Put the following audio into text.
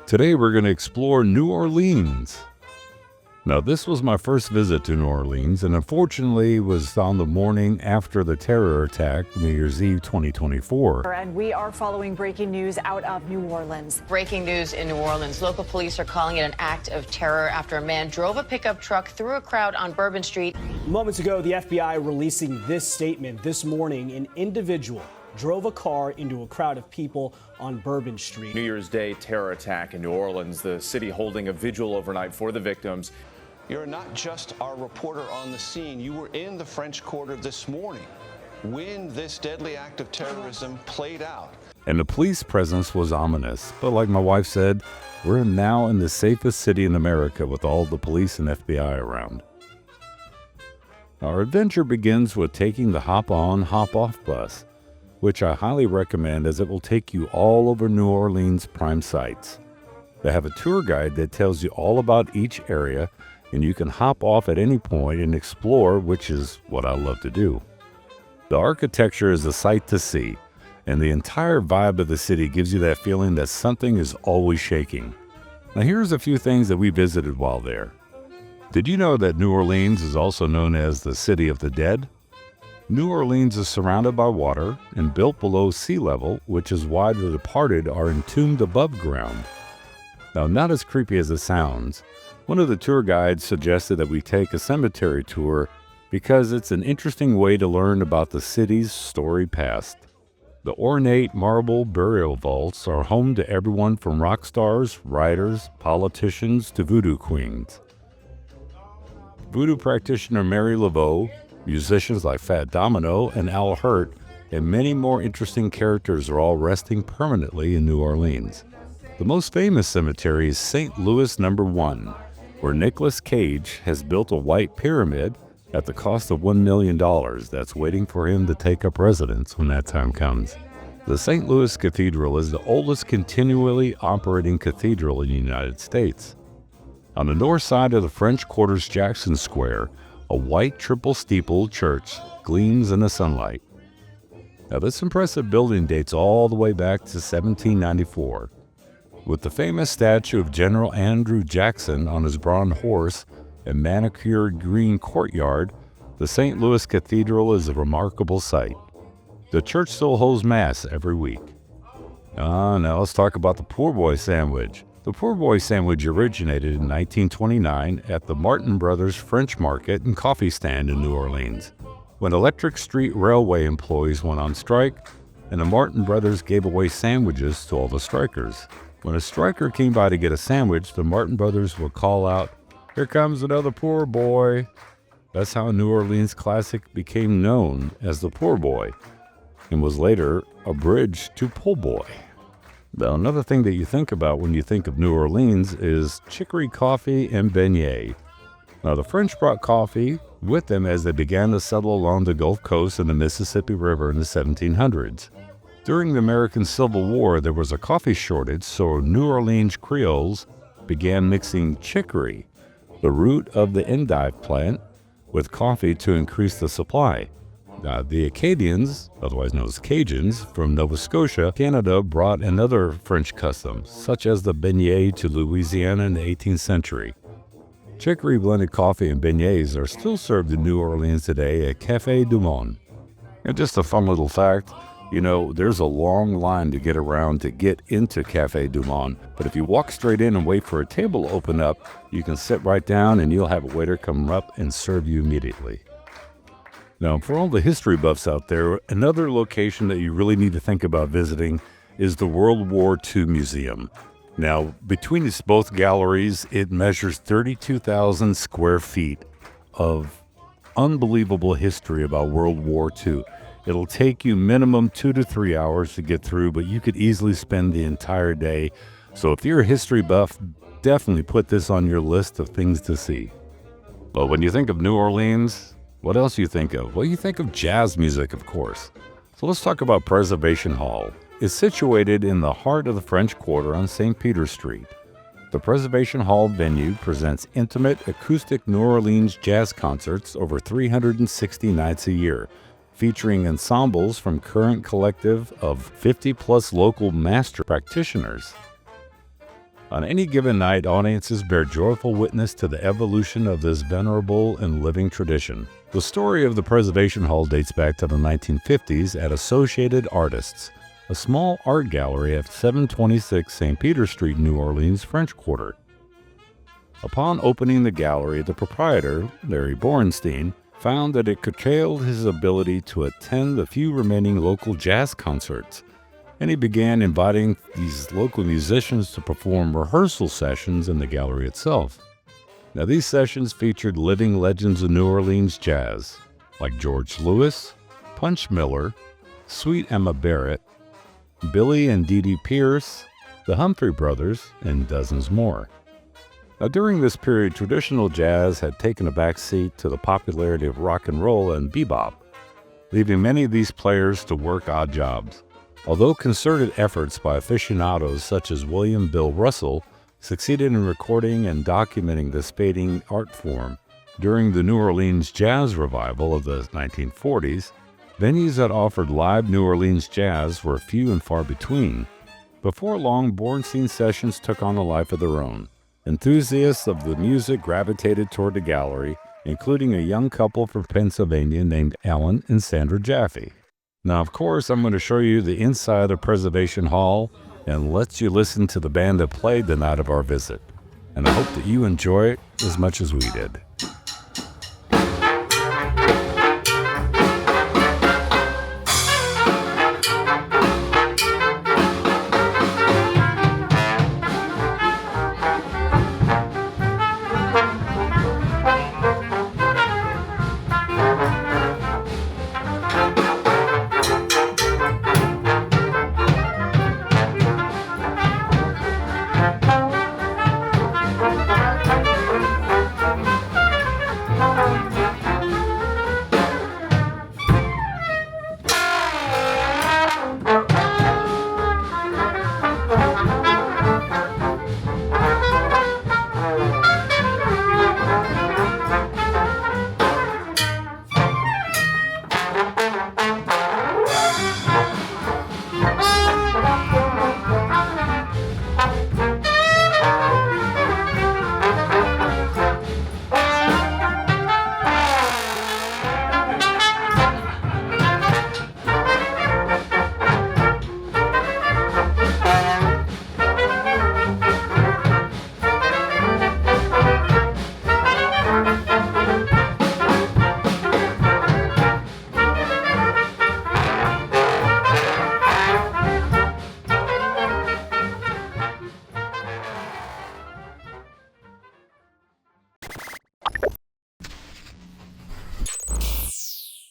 Today we're going to explore New Orleans. Now, this was my first visit to New Orleans, and unfortunately was on the morning after the terror attack, New Year's Eve 2024. And we are following breaking news out of New Orleans. Breaking news in New Orleans. Local police are calling it an act of terror after a man drove a pickup truck through a crowd on Bourbon Street. Moments ago, the FBI releasing this statement. This morning, an individual drove a car into a crowd of people on Bourbon Street. New Year's Day terror attack in New Orleans, the city holding a vigil overnight for the victims. You're not just our reporter on the scene. You were in the French Quarter this morning when this deadly act of terrorism played out. And the police presence was ominous. But like my wife said, we're now in the safest city in America with all the police and FBI around. Our adventure begins with taking the hop-on, hop-off bus, which I highly recommend as it will take you all over New Orleans prime sites. They have a tour guide that tells you all about each area, and you can hop off at any point and explore, which is what I love to do. The architecture is a sight to see, and the entire vibe of the city gives you that feeling that something is always shaking. Now here's a few things that we visited while there. Did you know that New Orleans is also known as the City of the Dead? New Orleans is surrounded by water and built below sea level, which is why the departed are entombed above ground. Now, not as creepy as it sounds, one of the tour guides suggested that we take a cemetery tour because it's an interesting way to learn about the city's storied past. The ornate marble burial vaults are home to everyone from rock stars, writers, politicians, to voodoo queens. Voodoo practitioner Mary Laveau, musicians like Fat Domino and Al Hirt, and many more interesting characters are all resting permanently in New Orleans. The most famous cemetery is St. Louis No. 1, where Nicolas Cage has built a white pyramid at the cost of $1 million that's waiting for him to take up residence when that time comes. The St. Louis Cathedral is the oldest continually operating cathedral in the United States. On the north side of the French Quarter's Jackson Square, a white triple-steepled church gleams in the sunlight. Now, this impressive building dates all the way back to 1794. With the famous statue of General Andrew Jackson on his bronze horse and manicured green courtyard, the St. Louis Cathedral is a remarkable sight. The church still holds Mass every week. Now let's talk about the poor boy sandwich. The poor boy sandwich originated in 1929 at the Martin Brothers French Market and Coffee Stand in New Orleans, when Electric Street Railway employees went on strike, and the Martin Brothers gave away sandwiches to all the strikers. When a striker came by to get a sandwich, the Martin Brothers would call out, "Here comes another poor boy." That's how a New Orleans classic became known as the Poor Boy, and was later abridged to Po' Boy. Now, another thing that you think about when you think of New Orleans is chicory coffee and beignet. Now, the French brought coffee with them as they began to settle along the Gulf Coast and the Mississippi River in the 1700s. During the American Civil War, there was a coffee shortage, so New Orleans Creoles began mixing chicory, the root of the endive plant, with coffee to increase the supply. The Acadians, otherwise known as Cajuns, from Nova Scotia, Canada, brought another French custom, such as the beignet, to Louisiana in the 18th century. Chicory-blended coffee and beignets are still served in New Orleans today at Café du Monde. And just a fun little fact, there's a long line to get around to get into Café du Monde, but if you walk straight in and wait for a table to open up, you can sit right down and you'll have a waiter come up and serve you immediately. Now, for all the history buffs out there, another location that you really need to think about visiting is the World War II Museum. Now, between its both galleries, it measures 32,000 square feet of unbelievable history about World War II. It'll take you minimum 2 to 3 hours to get through, but you could easily spend the entire day. So if you're a history buff, definitely put this on your list of things to see. But when you think of New Orleans, what else do you think of? Well, you think of jazz music, of course. So let's talk about Preservation Hall. It's situated in the heart of the French Quarter on St. Peter Street. The Preservation Hall venue presents intimate acoustic New Orleans jazz concerts over 360 nights a year, featuring ensembles from current collective of 50-plus local master practitioners. On any given night, audiences bear joyful witness to the evolution of this venerable and living tradition. The story of the Preservation Hall dates back to the 1950s at Associated Artists, a small art gallery at 726 St. Peter Street, New Orleans, French Quarter. Upon opening the gallery, the proprietor, Larry Borenstein, found that it curtailed his ability to attend the few remaining local jazz concerts, and he began inviting these local musicians to perform rehearsal sessions in the gallery itself. Now, these sessions featured living legends of New Orleans jazz, like George Lewis, Punch Miller, Sweet Emma Barrett, Billy and Dee Dee Pierce, the Humphrey Brothers, and dozens more. Now, during this period, traditional jazz had taken a back seat to the popularity of rock and roll and bebop, leaving many of these players to work odd jobs. Although concerted efforts by aficionados such as William Bill Russell succeeded in recording and documenting this fading art form, during the New Orleans jazz revival of the 1940s, venues that offered live New Orleans jazz were few and far between. Before long, Borenstein sessions took on a life of their own. Enthusiasts of the music gravitated toward the gallery, including a young couple from Pennsylvania named Alan and Sandra Jaffe. Now, of course, I'm going to show you the inside of Preservation Hall and let you listen to the band that played the night of our visit. And I hope that you enjoy it as much as we did.